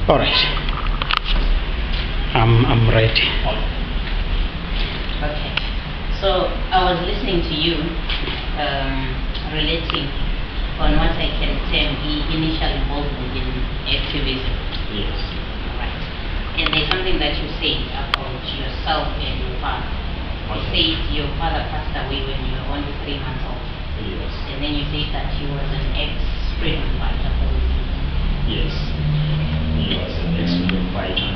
All right. I'm ready. Okay. So I was listening to you relating on what I can term the initial involvement in activism. Yes. Right. And there's something that you said about yourself and your father. You said your father passed away when you were only 3 months old. Yes. And then you said that he was an ex-freedom fighter for the people. Yes. He was an ex-freedom fighter.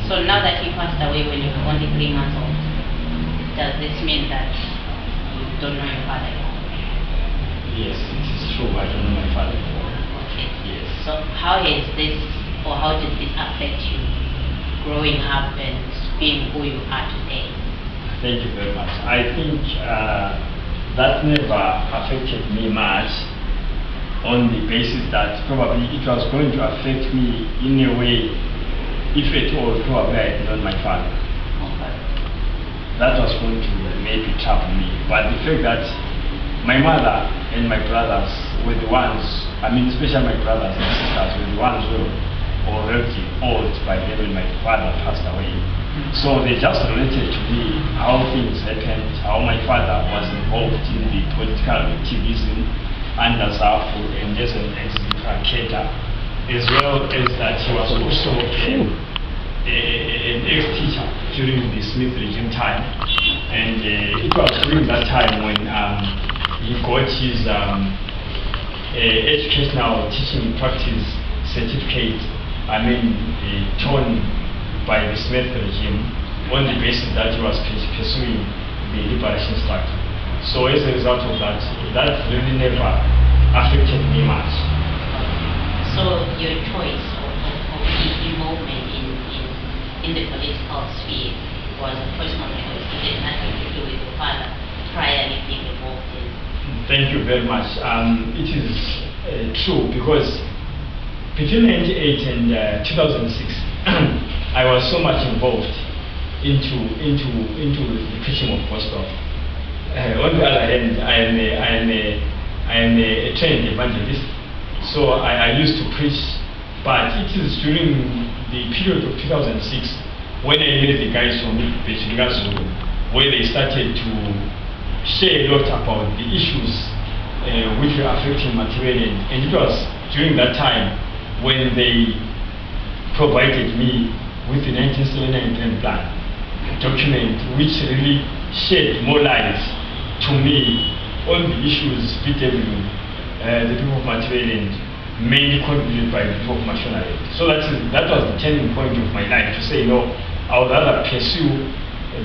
So now that he passed away when you were only 3 months old, does this mean that you don't know your father anymore? Yes, it is true. I don't know my father anymore. Okay. Yes. So how has this, or how did this affect you growing up and being who you are today? Thank you very much. I think that never affected me much, on the basis that probably it was going to affect me in a way, if at all, probably I had known my father. Okay. That was going to maybe trouble me. But the fact that my mother and my brothers were the ones, I mean especially my brothers and sisters, were the ones who were already old by then when my father passed away. So they just related to me how things happened, how my father was involved in the political activism under ZAFU and as an ex-educator, as well as that he was also an ex-teacher during the Smith regime time. And it was during that time when he got his educational teaching practice certificate, torn by the Smith regime on the basis that he was pursuing the liberation struggle. So as a result of that, that really never affected me much. So your choice of involvement in the political sphere was a personal choice. It had nothing to do with your father prior to being involved in. Thank you very much. It is true, because between 1998 and 2006, I was so much involved into the preaching of gospel. On the other hand, I am a trained evangelist, so I used to preach. But it is during the period of 2006 when I met the guys from Zulu, where they started to share a lot about the issues which were affecting Matabeleland. And it was during that time when they provided me with the 1979 plan document, which really shed more light to me on the issues bedeviling the people of Matabeleland, mainly contributed by the people of Mashonaland. So that was the turning point of my life, to say, no, I would rather pursue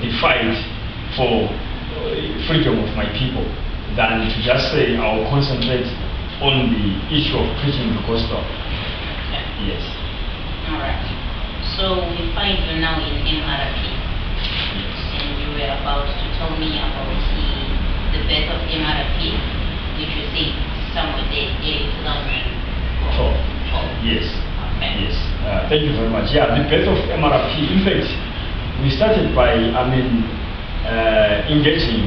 the fight for freedom of my people than to just say I will concentrate on the issue of preaching the gospel. Okay. Yes. All right. So we find you now in MRP. Yes. And you were about to tell me about the birth of MRP, which you say somewhere there, early 2004. Yes. Okay. Yes. Thank you very much. Yeah, the birth of MRP, in fact, we started by, engaging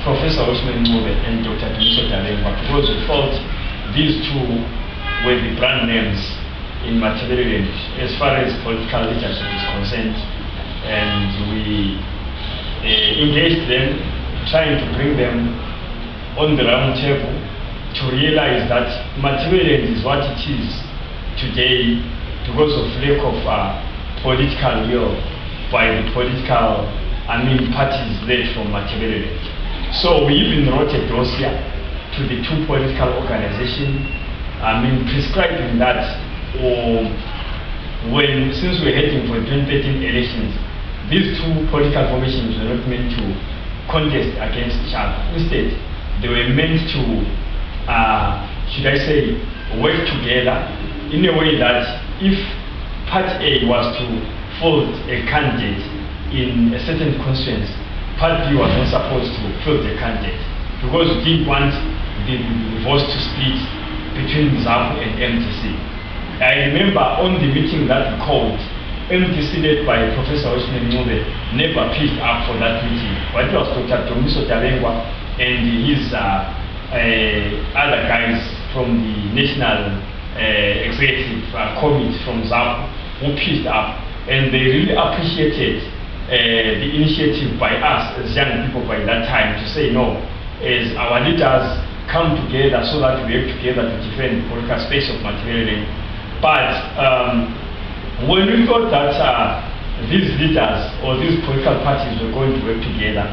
Professor Mqondisi and Dr. because we felt these two were the brand names in Matabeleland as far as political leadership is concerned. And we engaged them, trying to bring them on the round table to realize that Matabeleland is what it is today because of lack of political will by the political parties led from Matabeleland. So we even wrote a dossier to the two political organizations, prescribing that since we're heading for 2013 elections, these two political formations were not meant to contest against each other. Instead, they were meant to, work together in a way that if Part A was to field a candidate in a certain constituency, Part B was not supposed to field the candidate, because we didn't want the votes to split between ZAFU and MTC. I remember on the meeting that we called, MTC led by Professor Mqondisi never picked up for that meeting, but it was Dr. and his other guys from the National executive committee from ZAPU who pitched up, and they really appreciated the initiative by us as young people by that time to say no, as our leaders come together so that we work together to defend the political space of Matabeleland. But when we thought that these leaders or these political parties were going to work together,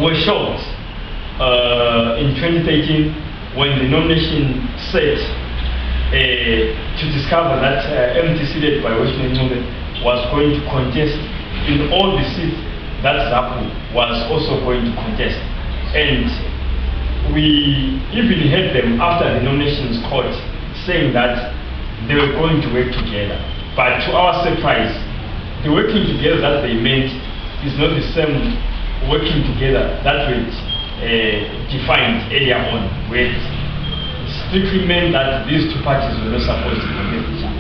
we're shocked in 2013 when the nomination set to discover that MTC led by Mqondisi was going to contest in all the seats that ZAPU was also going to contest. And we even heard them after the nominations court saying that they were going to work together. But to our surprise, the working together that they meant is not the same working together that was defined earlier on, where it strictly meant that these two parties were not supposed to contest each other.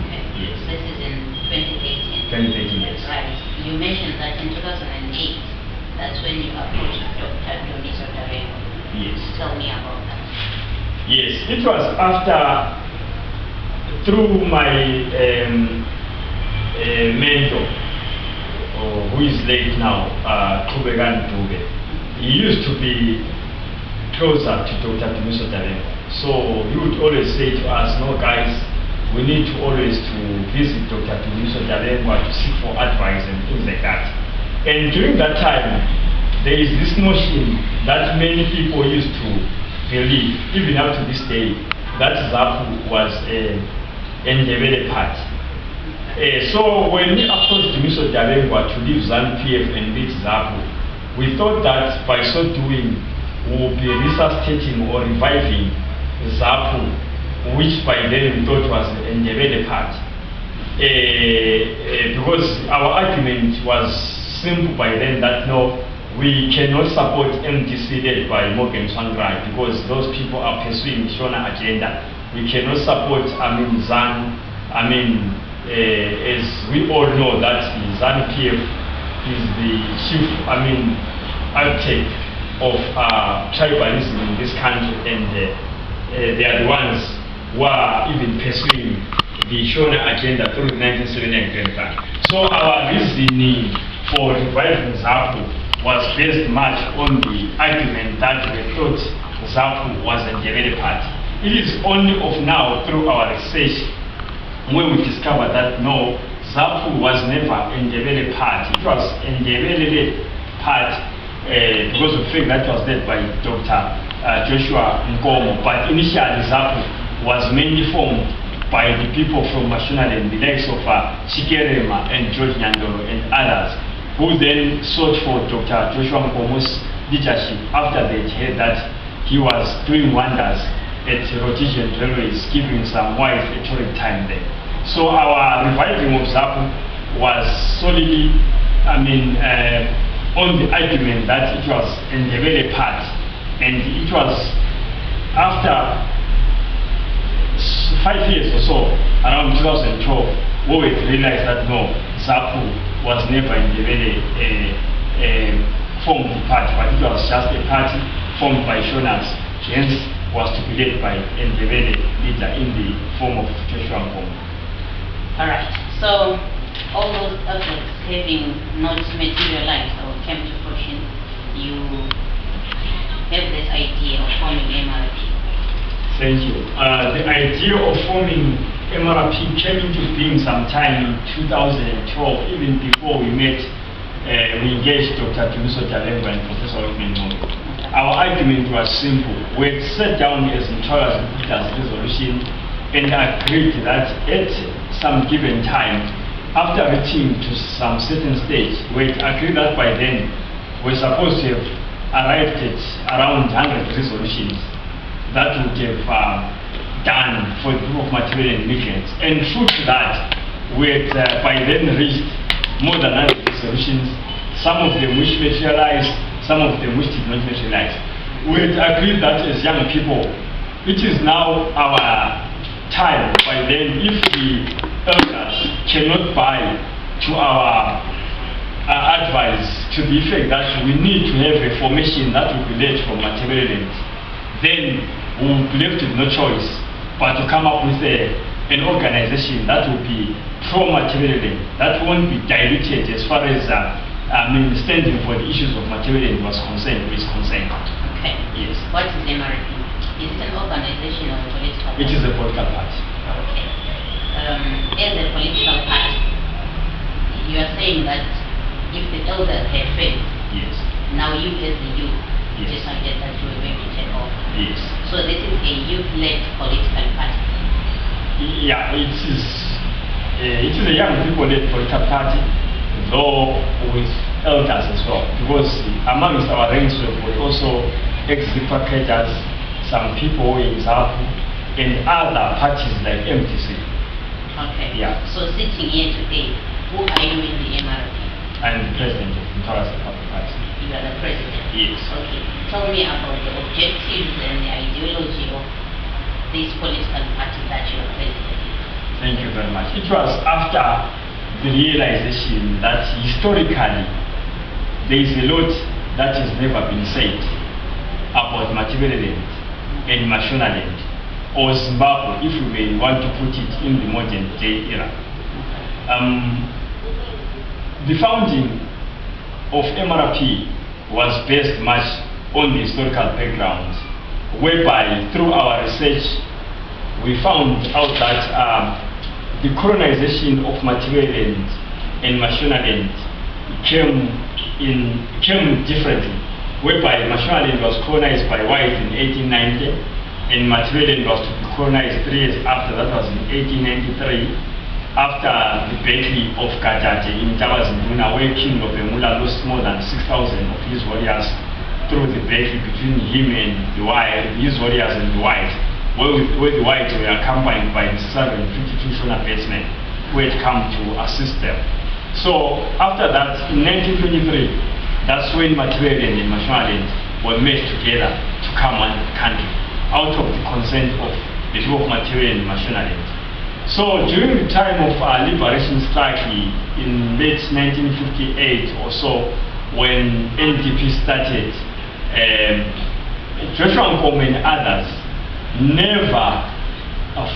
Okay. Yes. This is in 2018. 2018, yes. Right. You mentioned that in 2008, that's when you approached Dr. Mqondisi. Yes. Tell me about that. Yes, it was after, through my mentor, who is late now, Kubegan Dube. He used to be closer to Dr. Mqondisi. So he would always say to us, no guys, we need to always to visit Dr. Mqondisi to seek for advice and things like that. And during that time, there is this notion that many people used to believe, even up to this day, that ZAPU was a Ndebele party. So when we approached Mqondisi to leave ZANU-PF and lead ZAPU, we thought that by so doing, we would be resuscitating or reviving ZAPU, which by then we thought was a Ndebele party. Because our argument was simple by then that no, we cannot support MDC led by Morgan Tsvangirai because those people are pursuing Shona agenda. We cannot support ZANU. As we all know that the ZANU-PF is the chief architect of tribalism in this country, and they are the ones who are even pursuing the Shona agenda through the 1979 plan. So our reasoning for reviving ZAPU was based much on the argument that we thought ZAPU was a Ndebele party. It is only of now through our research when we discovered that no, ZAPU was never a Ndebele party. It was a Ndebele party because of the fact that was led by Dr. Joshua Nkomo. But initially ZAPU was mainly formed by the people from Mashonaland, the likes of Chikerema and George Nyandoro and others, who then sought for Dr. Joshua Nkomo's leadership after they heard that he was doing wonders at Rhodesian Railways, giving some wife a torrid time there. So our reviving of ZAPU was solely, on the argument that it was a Ndebele party, and it was after 5 years or so, around 2012, we realized that no, ZAPU was never a Ndebele formed party, but it was just a party formed by Shonas, hence was to be led by a Ndebele leader in the form of Joshua Nkomo. Alright, so all those efforts having not materialized or came to fruition, you have this idea of forming MRP. Thank you. The idea of forming MRP came into being sometime in 2012, even before we met, we engaged Dr. Mqondisi and Professor Moyo. Our argument was simple. We had sat down as intolerance leaders resolution and agreed that at some given time, after reaching to some certain stage, we had agreed that by then we're supposed to have arrived at around 100 resolutions that would have done for the group of Matabeleland migrants. And true to that, we had by then reached more than 100 resolutions, some of them which materialized, some of them which did not materialize. We had agreed that as young people, it is now our time. By then, if the elders cannot buy to our advice to the effect that we need to have a formation that will be led from Matabeleland, then we will be left with no choice but to come up with an organization that will be pro-material, that won't be diluted as far as standing for the issues of material was concerned, is concerned. Okay. Yes. What is MRP? Is it an organization or a political party? It is a political party. Okay. As a political party, you are saying that if the elders had failed, Yes. now you as the youth Yes. decided that you were going to take over. Yes. So this is a youth-led political party. Yeah, it is a young people-led political party, though with elders as well, because amongst our ranks we also ex-Zipper cadres, some people in Zapu, and other parties like MTC. Okay. Yeah. So sitting here today, who are you in the MRP? I'm the president of the Mqondisi Party. You are the president? Yes. Okay. Tell me about the objectives and the ideology of this political party that you are president. Thank you very much. It was after the realization that historically there is a lot that has never been said about Machibereland and Mashonaland, or Zimbabwe, if we may want to put it in the modern day era. The founding of MRP was based much on the historical background, whereby through our research we found out that the colonization of Machibereland and Mashonaland came differently, whereby Mashonaland was colonized by whites in 1890, and Machibereland was to be colonized 3 years after, that was in 1893, after the battle of Gajaje in Tabazinduna, where King Lopemula lost more than 6,000 of his warriors through the battle between him and his warriors and the whites, where the whites were accompanied by the 752 Shona batsmen who had come to assist them. So after that, in 1923, that's when Machibereland and Mashonaland were made together to come one country, out of the consent of the two of Machibereland and Mashonaland. So during the time of liberation strike in late 1958 or so, when NDP started, Joshua Nkomo and others never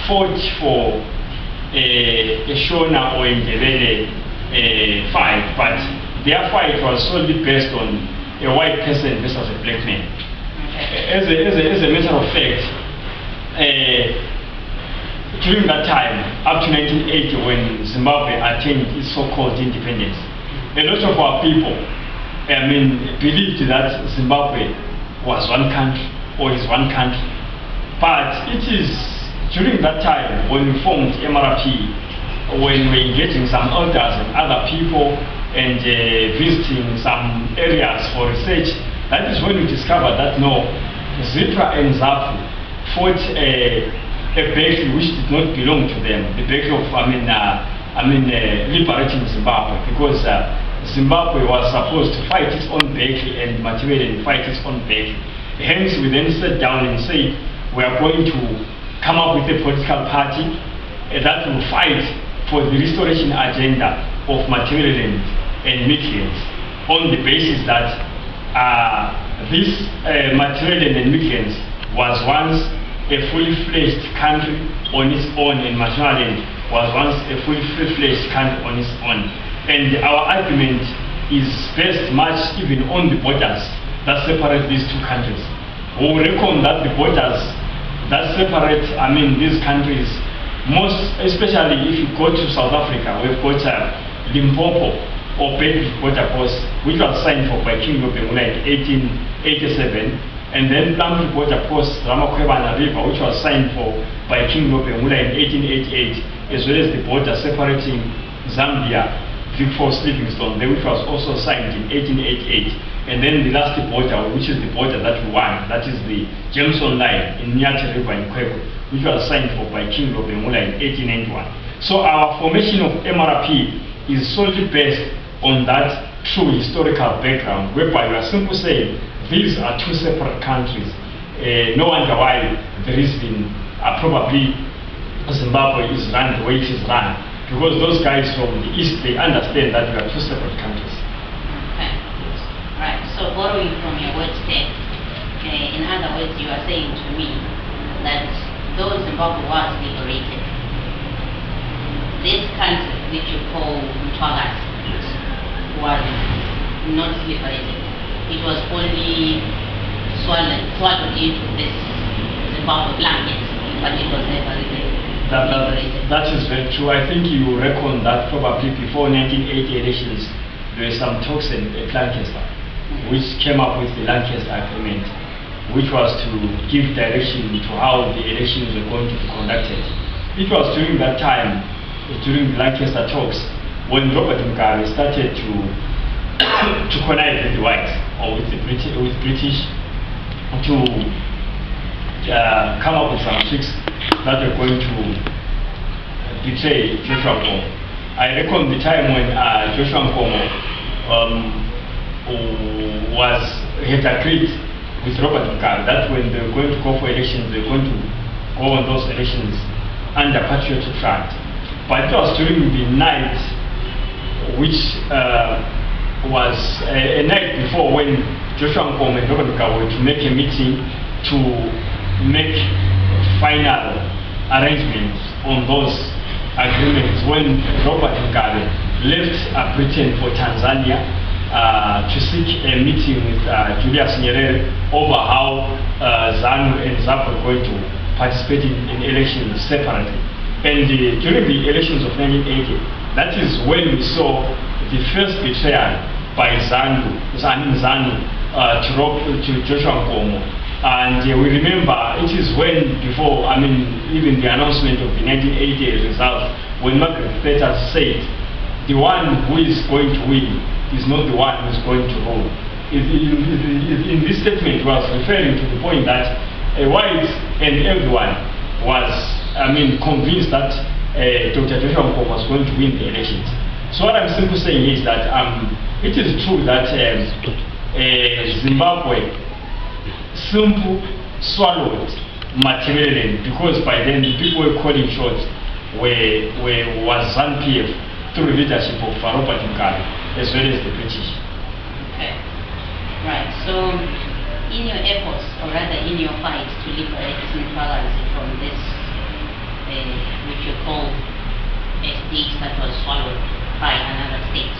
fought for a Shona or Ndebele fight, but their fight was solely based on a white person versus a black man. As a matter of fact, during that time, up to 1980, when Zimbabwe attained its so-called independence, a lot of our people, believed that Zimbabwe was one country or is one country. But it is during that time when we formed MRP, when we engaging some elders and other people and visiting some areas for research, that is when we discovered that no, Zipra and Zapu fought a battle which did not belong to them, the battle of liberating Zimbabwe, because Zimbabwe was supposed to fight its own battle and Machibereland fight its own battle. Hence, we then sat down and said we are going to come up with a political party that will fight for the restoration agenda of Machibereland and Midlands, on the basis that this Machibereland and Midlands was once a fully-fledged country on its own, and Mashonaland was once a fully-fledged country on its own. And our argument is based much even on the borders that separate these two countries. We reckon that the borders that separate, these countries, most especially if you go to South Africa, we've got Limpopo or Bedford border post, which was signed for by King Lopemula in 1887. And then Plumtree border post, Ramakwebana River, which was signed for by King Lopemula in 1888, as well as the border separating Zambia, Vicforce Livingstone, which was also signed in 1888. And then the last border, which is the border that we won, that is the Jameson Line in Nyati River in Kwekwe, which was signed for by King Lopemula in 1891. So our formation of MRP is solely based on that true historical background, whereby we are simply saying these are two separate countries. No wonder why there is been probably Zimbabwe is run the way it is run, because those guys from the east, they understand that we are two separate countries. Okay. Yes. Right. So borrowing from your words there, in other words, you are saying to me that though Zimbabwe was liberated, this country, which you call Mqondisi, was not liberated. It was only swallowed into this Zimbabwe blanket, but it was never liberated. That is very true. I think you reckon that probably before 1980 elections, there were some talks at Lancaster, which came up with the Lancaster Agreement, which was to give direction to how the elections were going to be conducted. It was during that time, during the Lancaster talks, when Robert Mugabe started to connive with the whites or with British to come up with some tricks that were going to betray Joshua Nkomo. I reckon the time when Joshua Nkomo had agreed with Robert Mugabe that when they were going to go for elections, they were going to go on those elections under patriotic front. But it was during the night, which was a night before, when Joshua Nkomo and Robert Mugabe were to make a meeting to make final arrangements on those agreements, when Robert Mugabe left Britain for Tanzania to seek a meeting with Julius Nyerere over how ZANU and ZAP were going to participate in elections separately. And during the elections of 1980, that is when we saw the first betrayal by ZANU to Joshua Nkomo. And we remember it is when, before, even the announcement of the 1980 results, when Margaret Thatcher said, the one who is going to win is not the one who is going to rule. In this statement, was referring to the point that white and everyone was, convinced that Dr. Joshua Nkomo was going to win the elections. So what I'm simply saying is that it is true that Zimbabwe simply swallowed materially, because by then the people were calling shots was ZANU-PF through the leadership of Robert Mugabe as well as the British. Okay, right. So in your efforts, or rather in your fight to liberate Mqondisi from this, which you call a state that was swallowed by another state,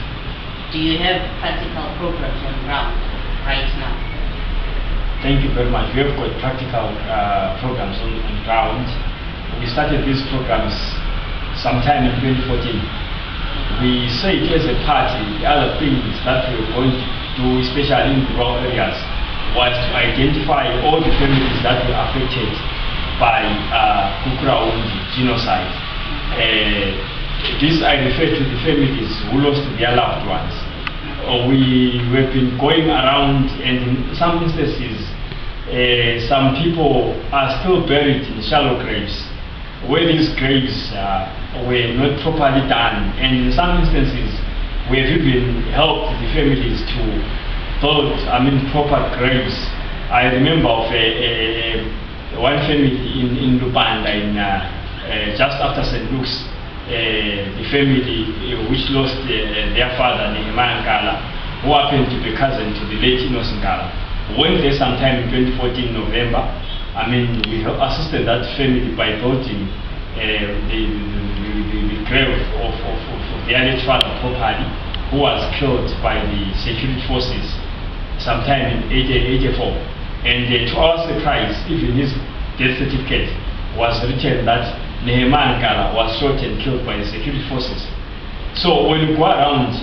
do you have practical programs on ground right now? Thank you very much. We have got practical programs on ground. We started these programs sometime in 2014. We said as a party, the other things that we were going to do, especially in the rural areas, was to identify all the families that were affected by Kukuraundi genocide. This I refer to the families who lost their loved ones. We have been going around, and in some instances, some people are still buried in shallow graves, where these graves were not properly done. And in some instances, we have even helped the families to build, proper graves. I remember of one family in Lubanda, just after St. Luke's, the family which lost their father, Nehemiah Nkala, who happened to be cousin to the late Innocent Nkala. Went there sometime in 2014 November. We assisted that family by building the grave of their late father properly, who was killed by the security forces sometime in 1884. And to our surprise, even his death certificate was written that Nehemiah Nkala was shot and killed by the security forces. So when we go around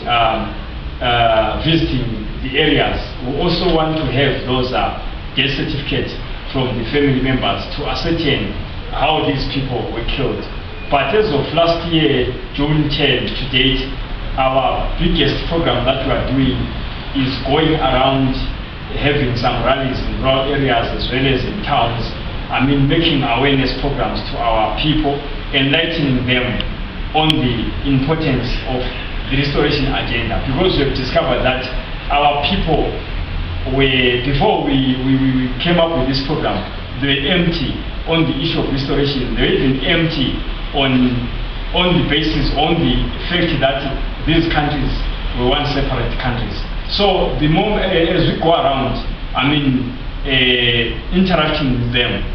visiting the areas, we also want to have those death certificates from the family members to ascertain how these people were killed. But as of last year, June 10 to date, our biggest program that we are doing is going around having some rallies in rural areas as well as in towns. Making awareness programs to our people, enlightening them on the importance of the restoration agenda, because we have discovered that our people were, before we came up with this program, they were empty on the issue of restoration. They were even empty on the basis, on the fact that these countries were one separate countries. So the more as we go around, interacting with them,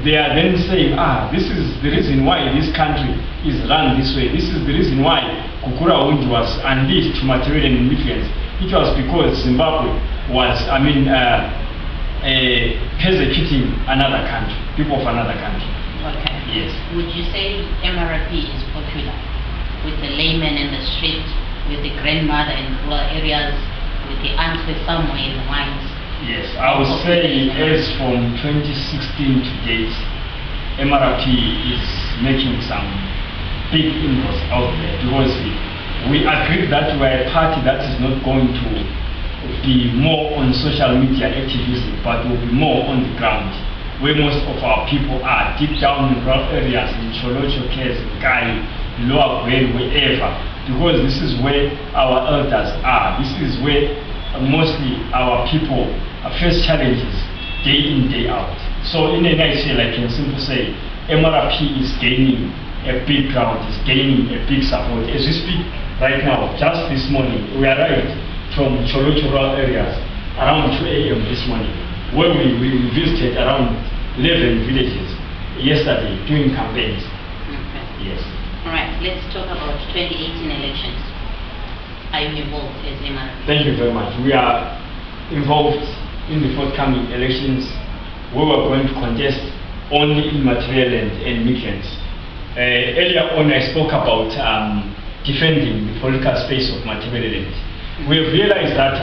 they are then saying, this is the reason why this country is run this way. This is the reason why Kukura Undi was unleashed to Machiavellian influence. It was because Zimbabwe was, persecuting another country, people of another country. Okay. Yes. Would you say MRP is popular with the layman in the street, with the grandmother in rural areas, with the uncle somewhere in the mines? Yes, I would say as from 2016 to date, MRP is making some big inroads out there because we agree that we are a party that is not going to be more on social media activism, but will be more on the ground, where most of our people are, deep down in rural areas, in Cholocho, Kes, Kai, Lower Gwen, wherever, because this is where our elders are. This is where mostly our people face challenges day in, day out. So in a nutshell, I can simply say MRP is gaining a big ground, is gaining a big support. As we speak right now, just this morning, we arrived from Cholocho rural areas around 2 a.m. this morning, where we visited around 11 villages yesterday doing campaigns. Okay. Yes. All right, let's talk about 2018 elections. Are you involved as MRP? Thank you very much. We are involved in the forthcoming elections. We were going to contest only in Material and Migrants. Earlier on, I spoke about defending the political space of Material. We have realized that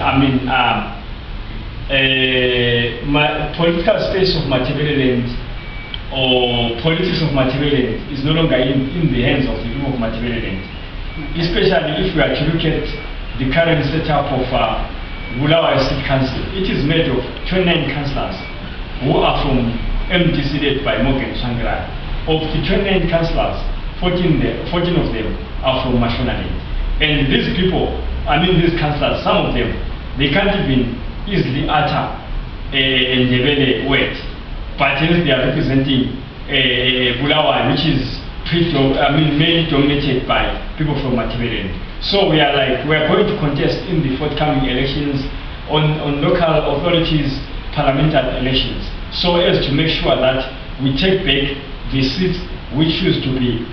political space of Material or politics of Material is no longer in the hands of the people of Material. Especially if we are to look at the current setup of Bulawayo City Council. It is made of 29 councillors who are from MDC led by Mqondisi. Of the 29 councillors, 14 of them are from Mashonaland. And these people, these councillors, some of them, they can't even easily utter a Ndebele word. But hence they are representing Bulawayo, which is mainly dominated by people from Machiavellian. So we are going to contest in the forthcoming elections on local authorities, parliamentary elections, so as to make sure that we take back the seats which used to be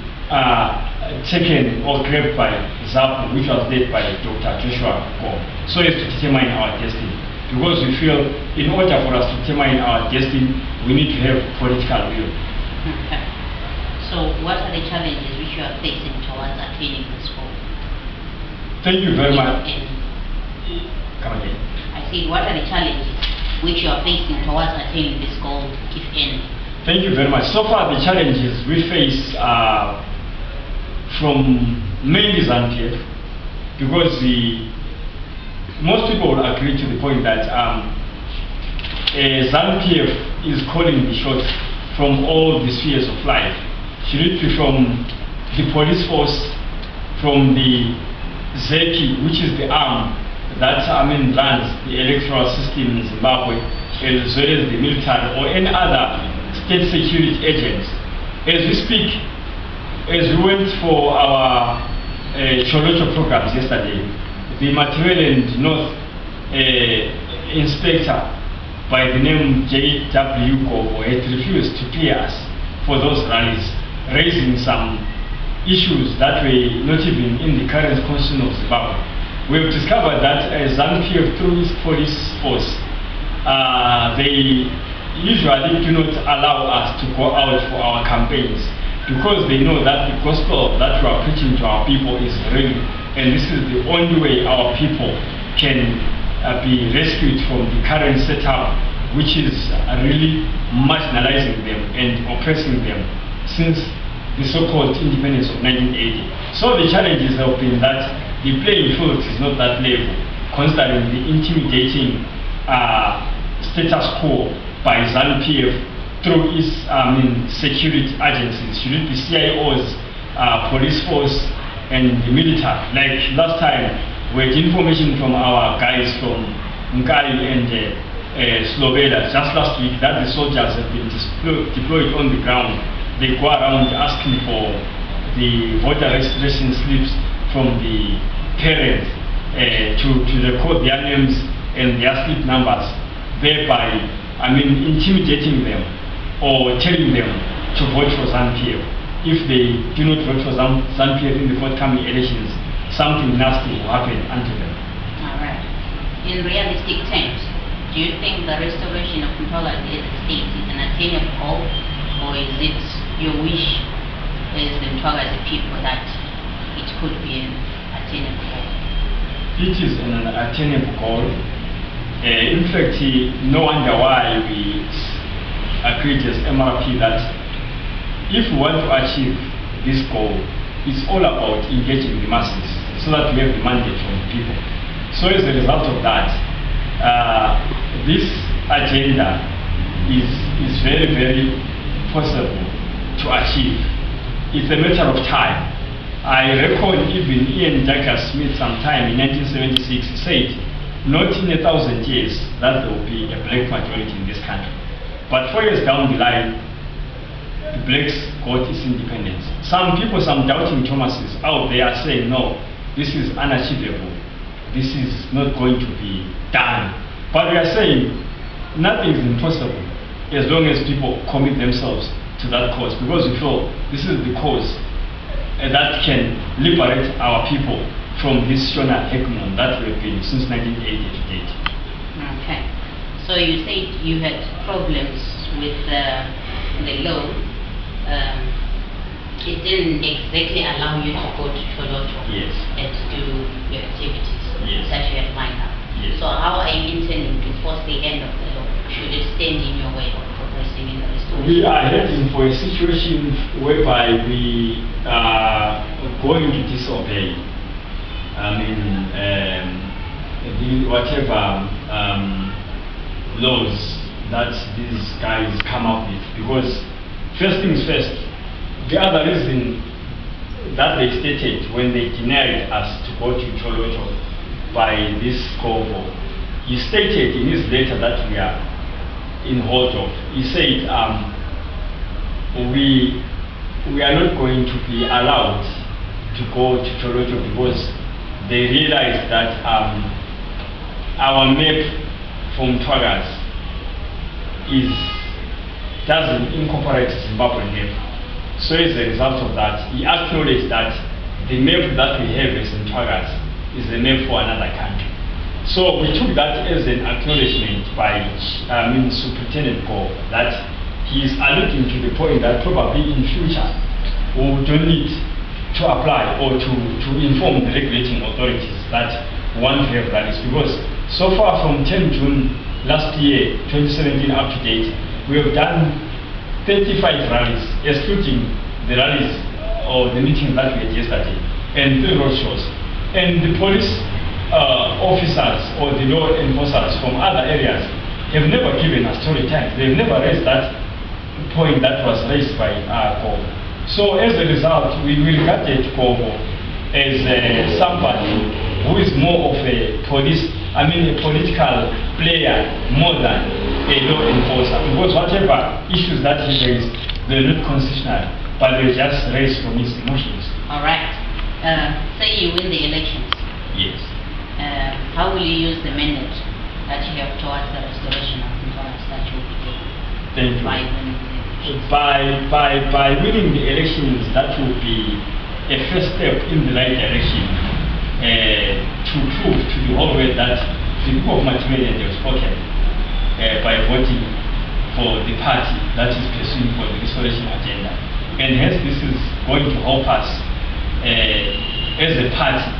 taken or grabbed by ZAPU, which was led by Dr. Joshua Go, so as to determine our destiny. Because we feel in order for us to determine our destiny, we need to have political will. Okay. So what are the challenges which you are facing towards attaining this goal? Thank you very much. Come again. I said, what are the challenges which you are facing towards attaining this goal, if any? Thank you very much. So far, the challenges we face are from mainly ZANU-PF, because most people will agree to the point that ZANU-PF is calling the shots from all the spheres of life. Should it be from the police force, from the ZECI, which is the arm that runs the electoral system in Zimbabwe, as well as the military or any other state security agents. As we speak, as we went for our Cholocho programs yesterday, the Material North inspector by the name J.W. Gogo had refused to pay us for those rallies, raising some issues that were not even in the current constitution of Zimbabwe. We have discovered that ZANU-PF, through its police force, they usually do not allow us to go out for our campaigns, because they know that the gospel that we are preaching to our people is real, and this is the only way our people can be rescued from the current setup, which is really marginalizing them and oppressing them since the so-called independence of 1980. So the challenges have been that the playing field is not that level, considering the intimidating status quo by ZANU-PF through its security agencies, should it be CIOs, police force, and the military. Like last time, we had information from our guys from Mkai and Slovenia just last week that the soldiers have been deployed on the ground. They go around asking for the voter registration slips from the parents to record their names and their slip numbers, thereby intimidating them. or telling them to vote for ZANU-PF. If they do not vote for ZANU-PF in the forthcoming elections, something nasty will happen unto them. All right. In realistic terms, do you think the restoration of Mqondisi as a state is an attainable goal, or is it your wish as the Mqondisi people that it could be an attainable goal? It is an attainable goal. In fact, no wonder why we agreed as MRP that if we want to achieve this goal, it's all about engaging the masses so that we have the mandate from the people. So as a result of that, this agenda is very, very possible to achieve. It's a matter of time. I recall even Ian Jacker Smith sometime in 1976 said, not in 1,000 years that there will be a black majority in this country. But 4 years down the line, the blacks got its independence. Some people, some doubting Thomases out there are saying, no, this is unachievable. This is not going to be done. But we are saying nothing is impossible as long as people commit themselves to that cause, because we feel this is the cause that can liberate our people from this Shona hegemon that we've been since 1980 to date. Okay. So you said you had problems with the law. It didn't exactly allow you to go to Choloto Yes. and do your activities Yes. that you had lined up. Yes. So how are you intending to force the end of the law? Should it stand in your way of progressing in the restoration? We are heading for a situation whereby we are going to disobey. Whatever laws that these guys come up with, because first things first, the other reason that they stated when they denied us to go to Choloto by this Kovo, he stated in his letter that we are in hold of. He said we are not going to be allowed to go to Choloto because they realized that our map from Twagas doesn't incorporate Zimbabwean map. So as a result of that, he acknowledged that the map that we have as in Twagas is the map for another country. So we took that as an acknowledgement by Superintendent Go that he is alluding to the point that probably in future we don't need to apply or to inform the regulating authorities that we want to have rallies, because so far from 10 June last year, 2017 up to date, we have done 35 rallies, excluding the rallies or the meetings that we had yesterday, and 3 roadshows. And the police officers or the law enforcers from other areas have never given us story time. They've never raised that point that was raised by Kobo. So as a result, we regarded Kobo as somebody who is more of a political player more than a law enforcer. Because whatever issues that he raised, they're not constitutional, but they just raised from his emotions. All right. Say you win the elections. Yes. How will you use the mandate that you have towards the restoration of Mqondisi that you will be doing? Thank you. By winning the elections? By winning the elections, that will be a first step in the right direction to prove to the whole world that the people of Machimelland have spoken by voting for the party that is pursuing for the restoration agenda. And hence this is going to help us as a party